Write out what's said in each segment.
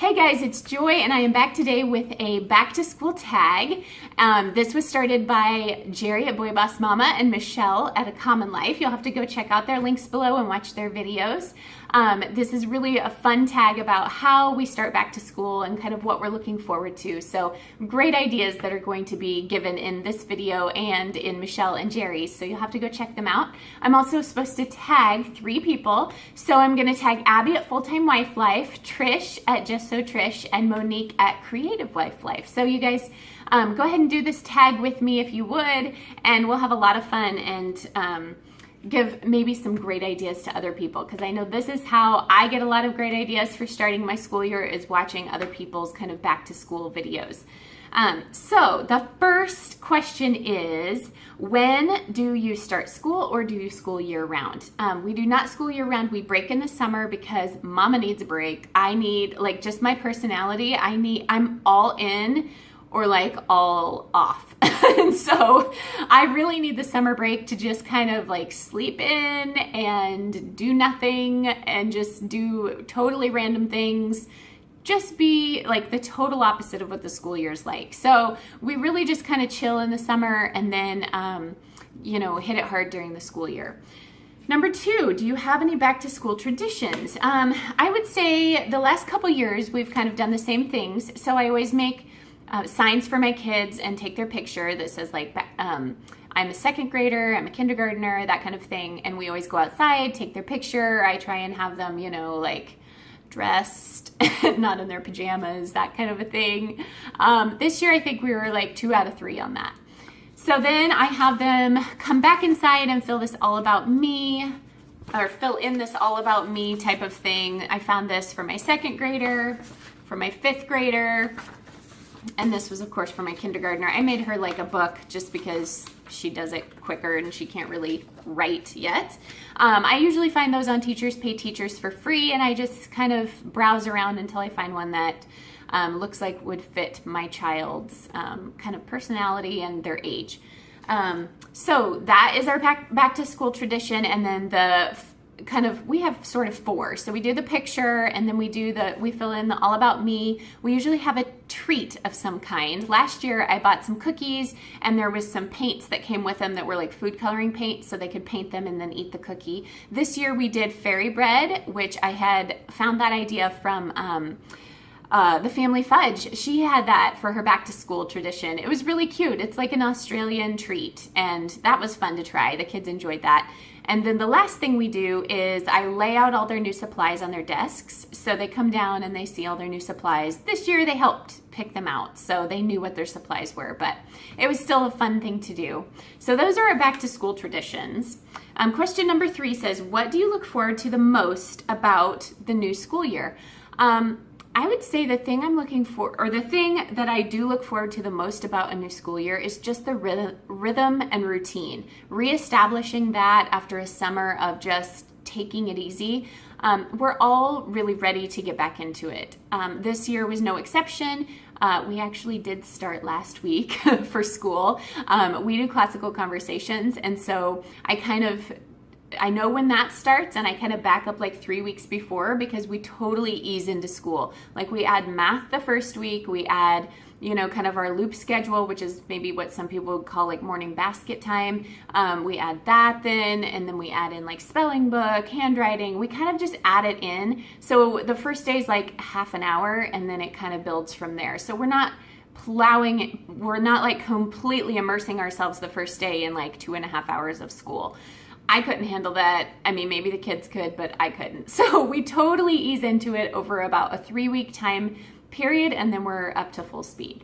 Hey guys, it's Joy and I am back today with a back to school tag. This was started by Jairy at BoyBossMama and Michelle at A Common Life. You'll have to go check out their links below and watch their videos. This is really a fun tag about how we start back to school and kind of what we're looking forward to. So great ideas that are going to be given in this video and in Michelle and Jairy's. So you'll have to go check them out. I'm also supposed to tag 3 people. So I'm going to tag Abby at Fulltimewifelife, Trish at Just Sew Trish, and Monique at Creativewifelife. So you guys go ahead and do this tag with me if you would, and we'll have a lot of fun and give maybe some great ideas to other people, because I know this is how I get a lot of great ideas for starting my school year, is watching other people's kind of back to school videos. So the first question is, when do you start school, or do you school year round? We do not school year round. We break in the summer because mama needs a break. I need, like, just my personality. I'm all in or like all off. And so I really need the summer break to just kind of like sleep in and do nothing and just do totally random things. Just be like the total opposite of what the school year is like. So we really just kind of chill in the summer and then, hit it hard during the school year. Number 2, do you have any back to school traditions? I would say the last couple years we've kind of done the same things. So I always make signs for my kids and take their picture that says like, I'm a second grader, I'm a kindergartner, that kind of thing. And we always go outside, take their picture. I try and have them, like dressed, not in their pajamas, that kind of a thing. This year, I think we were like 2 out of 3 on that. So then I have them come back inside and fill in this all about me type of thing. I found this for my second grader, for my 5th grader, and this was, of course, for my kindergartner. I made her like a book just because she does it quicker and she can't really write yet. I usually find those on Teachers Pay Teachers for free, and I just kind of browse around until I find one that looks like would fit my child's kind of personality and their age. So that is our back to school tradition, and then we have sort of 4. So we do the picture, and then we fill in the all about me. We usually have a treat of some kind. Last year I bought some cookies, and there was some paints that came with them that were like food coloring paints, so they could paint them and then eat the cookie. This year we did fairy bread, which I had found that idea from the family fudge. She had that for her back to school tradition. It was really cute. It's like an Australian treat, and that was fun to try. The kids enjoyed that. And then the last thing we do is I lay out all their new supplies on their desks. So they come down and they see all their new supplies. This year they helped pick them out, so they knew what their supplies were, but it was still a fun thing to do. So those are our back to school traditions. Question number 3 says, what do you look forward to the most about the new school year? I would say the thing that I do look forward to the most about a new school year is just the rhythm and routine. Reestablishing that after a summer of just taking it easy. We're all really ready to get back into it. This year was no exception. We actually did start last week for school. We do classical conversations, and so I know when that starts, and I kind of back up like 3 weeks before, because we totally ease into school. Like we add math the first week, we add, kind of our loop schedule, which is maybe what some people would call like morning basket time. We add that then, and then we add in like spelling book, handwriting. We kind of just add it in. So the first day is like half an hour, and then it kind of builds from there. So we're not like completely immersing ourselves the first day in like 2.5 hours of school. I couldn't handle that. I mean, maybe the kids could, but I couldn't. So we totally ease into it over about a 3-week time period, and then we're up to full speed.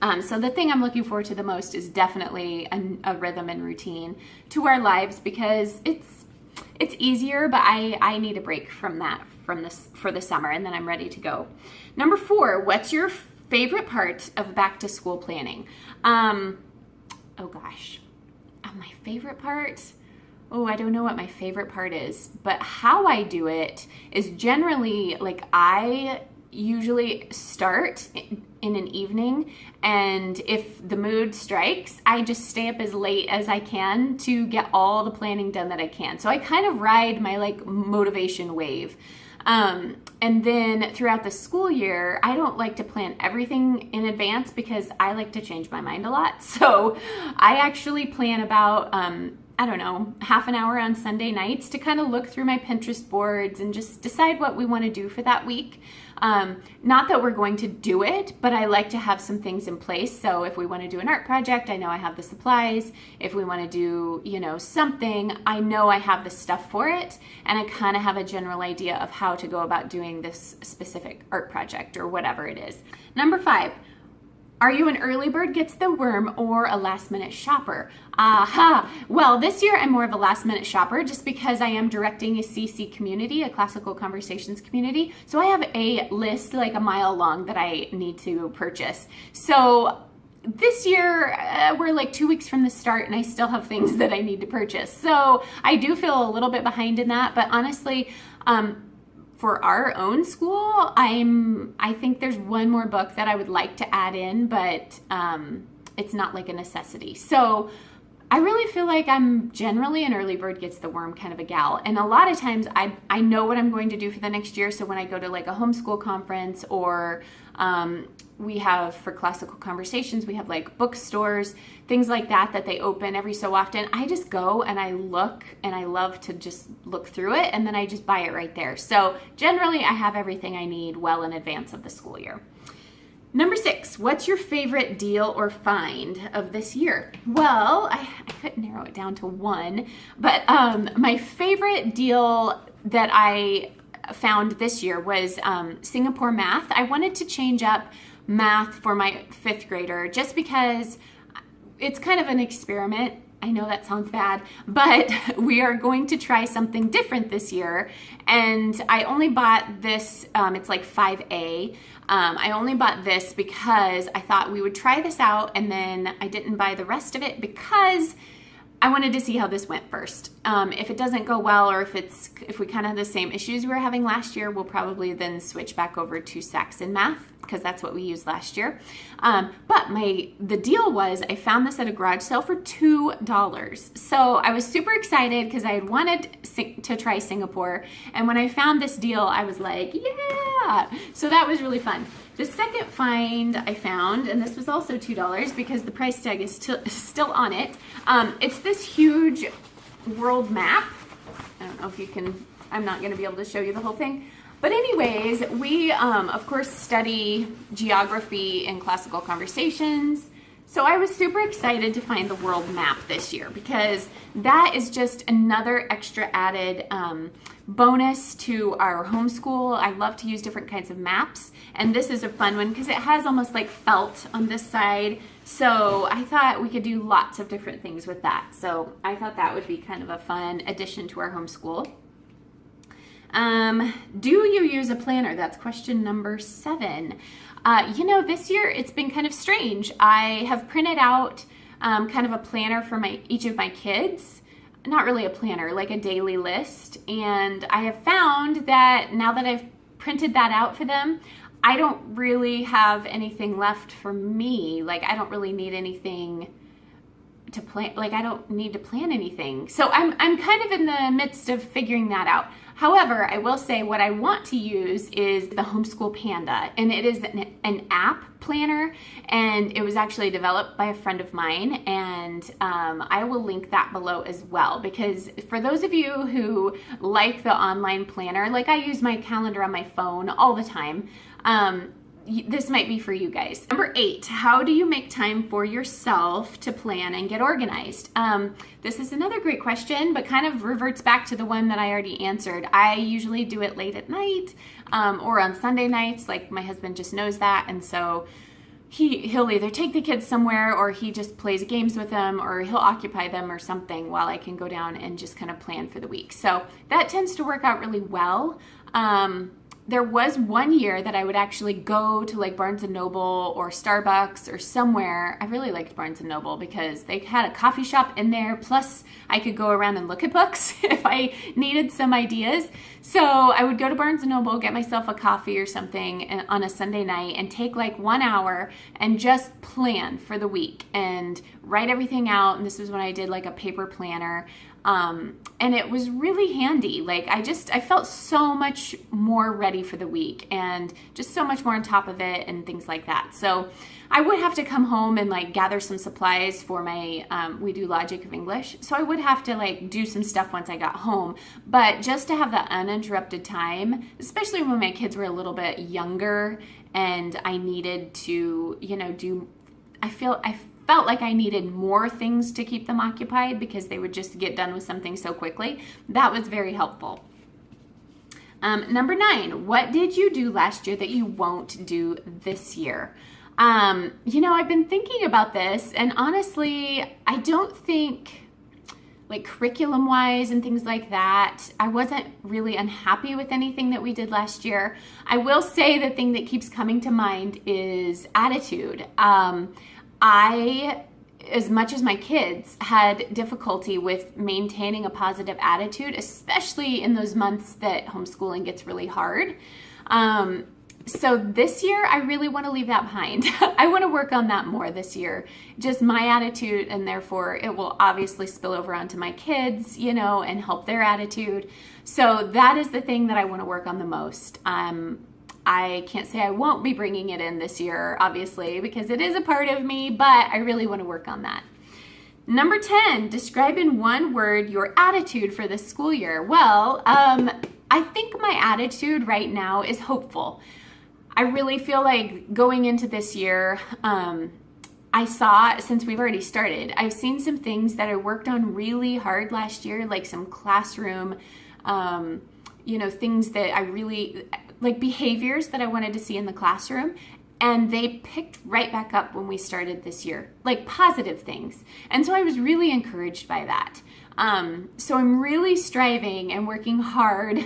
So the thing I'm looking forward to the most is definitely a rhythm and routine to our lives, because it's easier, but I need a break from that for the summer, and then I'm ready to go. Number 4, what's your favorite part of back to school planning? Oh gosh, my favorite part? Oh, I don't know what my favorite part is, but how I do it is generally like I usually start in an evening, and if the mood strikes, I just stay up as late as I can to get all the planning done that I can. So I kind of ride my like motivation wave. And then throughout the school year, I don't like to plan everything in advance because I like to change my mind a lot. So I actually plan about, I don't know, half an hour on Sunday nights to kind of look through my Pinterest boards and just decide what we want to do for that week. Not that we're going to do it, but I like to have some things in place. So if we want to do an art project, I know I have the supplies. If we want to do, something, I know I have the stuff for it. And I kind of have a general idea of how to go about doing this specific art project or whatever it is. Number 5. Are you an early bird gets the worm or a last minute shopper? Aha! Well, this year I'm more of a last minute shopper just because I am directing a CC community, a classical conversations community. So I have a list like a mile long that I need to purchase. So this year we're like 2 weeks from the start and I still have things that I need to purchase. So I do feel a little bit behind in that, but honestly, for our own school, I think there's one more book that I would like to add in, but it's not like a necessity. So I really feel like I'm generally an early bird gets the worm kind of a gal. And a lot of times I know what I'm going to do for the next year. So when I go to like a homeschool conference or we have for classical conversations, we have like bookstores, things like that they open every so often. I just go and I look and I love to just look through it and then I just buy it right there. So generally I have everything I need well in advance of the school year. Number 6, what's your favorite deal or find of this year? Well, I couldn't narrow it down to one, but my favorite deal that I found this year was Singapore math. I wanted to change up math for my 5th grader just because it's kind of an experiment. I know that sounds bad, but we are going to try something different this year. And I only bought this, it's like 5A. I only bought this because I thought we would try this out and then I didn't buy the rest of it because I wanted to see how this went first. If it doesn't go well or if we kind of have the same issues we were having last year, we'll probably then switch back over to Saxon math because that's what we used last year. But the deal was I found this at a garage sale for $2. So I was super excited because I had wanted to try Singapore. And when I found this deal, I was like, yeah! So that was really fun. The second find I found, and this was also $2 because the price tag is still on it. It's this huge world map. I don't know if you can, I'm not going to be able to show you the whole thing. But anyways, we, of course, study geography in classical conversations. So I was super excited to find the world map this year because that is just another extra added bonus to our homeschool. I love to use different kinds of maps. And this is a fun one because it has almost like felt on this side. So I thought we could do lots of different things with that. So I thought that would be kind of a fun addition to our homeschool. Do you use a planner? That's question number 7. This year it's been kind of strange. I have printed out kind of a planner for each of my kids. Not really a planner, like a daily list. And I have found that now that I've printed that out for them, I don't really have anything left for me. Like I don't really need anything to plan. Like I don't need to plan anything. So I'm kind of in the midst of figuring that out. However, I will say what I want to use is the Homeschool Panda, and it is an app planner, and it was actually developed by a friend of mine, and I will link that below as well, because for those of you who like the online planner, like I use my calendar on my phone all the time, this might be for you guys. Number 8, how do you make time for yourself to plan and get organized? This is another great question, but kind of reverts back to the one that I already answered. I usually do it late at night or on Sunday nights, like my husband just knows that, and so he'll either take the kids somewhere or he just plays games with them or he'll occupy them or something while I can go down and just kind of plan for the week. So that tends to work out really well. There was one year that I would actually go to like Barnes & Noble or Starbucks or somewhere. I really liked Barnes & Noble because they had a coffee shop in there. Plus I could go around and look at books if I needed some ideas. So I would go to Barnes & Noble, get myself a coffee or something on a Sunday night and take like 1 hour and just plan for the week and write everything out. And this was when I did like a paper planner. And it was really handy. Like I felt so much more ready for the week and just so much more on top of it and things like that. So I would have to come home and like gather some supplies for my, we do Logic of English. So I would have to like do some stuff once I got home, but just to have that uninterrupted time, especially when my kids were a little bit younger and I needed to, I felt like I needed more things to keep them occupied because they would just get done with something so quickly. That was very helpful. Number 9, what did you do last year that you won't do this year? I've been thinking about this, and honestly, I don't think, like curriculum-wise and things like that, I wasn't really unhappy with anything that we did last year. I will say the thing that keeps coming to mind is attitude. As much as my kids had difficulty with maintaining a positive attitude, especially in those months that homeschooling gets really hard. So this year, I really want to leave that behind. I want to work on that more this year. Just my attitude, and therefore it will obviously spill over onto my kids, and help their attitude. So that is the thing that I want to work on the most. I can't say I won't be bringing it in this year, obviously, because it is a part of me, but I really want to work on that. Number 10, describe in one word your attitude for this school year. Well, I think my attitude right now is hopeful. I really feel like going into this year, I saw, since we've already started, I've seen some things that I worked on really hard last year, like some classroom, things that I really, like behaviors that I wanted to see in the classroom. And they picked right back up when we started this year, like positive things. And so I was really encouraged by that. So I'm really striving and working hard.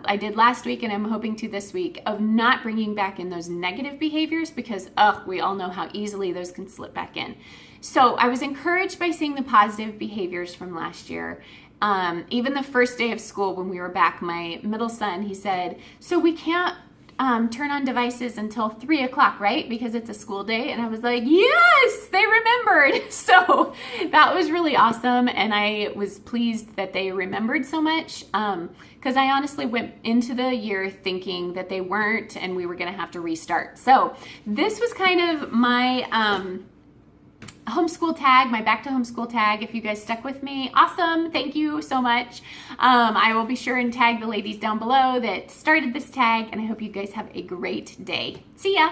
I did last week and I'm hoping to this week of not bringing back in those negative behaviors because, we all know how easily those can slip back in. So I was encouraged by seeing the positive behaviors from last year. Even the first day of school when we were back, my middle son, he said, so we can't turn on devices until 3 o'clock, right? Because it's a school day. And I was like, yes, they remembered. So that was really awesome. And I was pleased that they remembered so much because I honestly went into the year thinking that they weren't and we were going to have to restart. So this was kind of my homeschool tag, my back to homeschool tag. If you guys stuck with me, awesome. Thank you so much. I will be sure and tag the ladies down below that started this tag, and I hope you guys have a great day. See ya.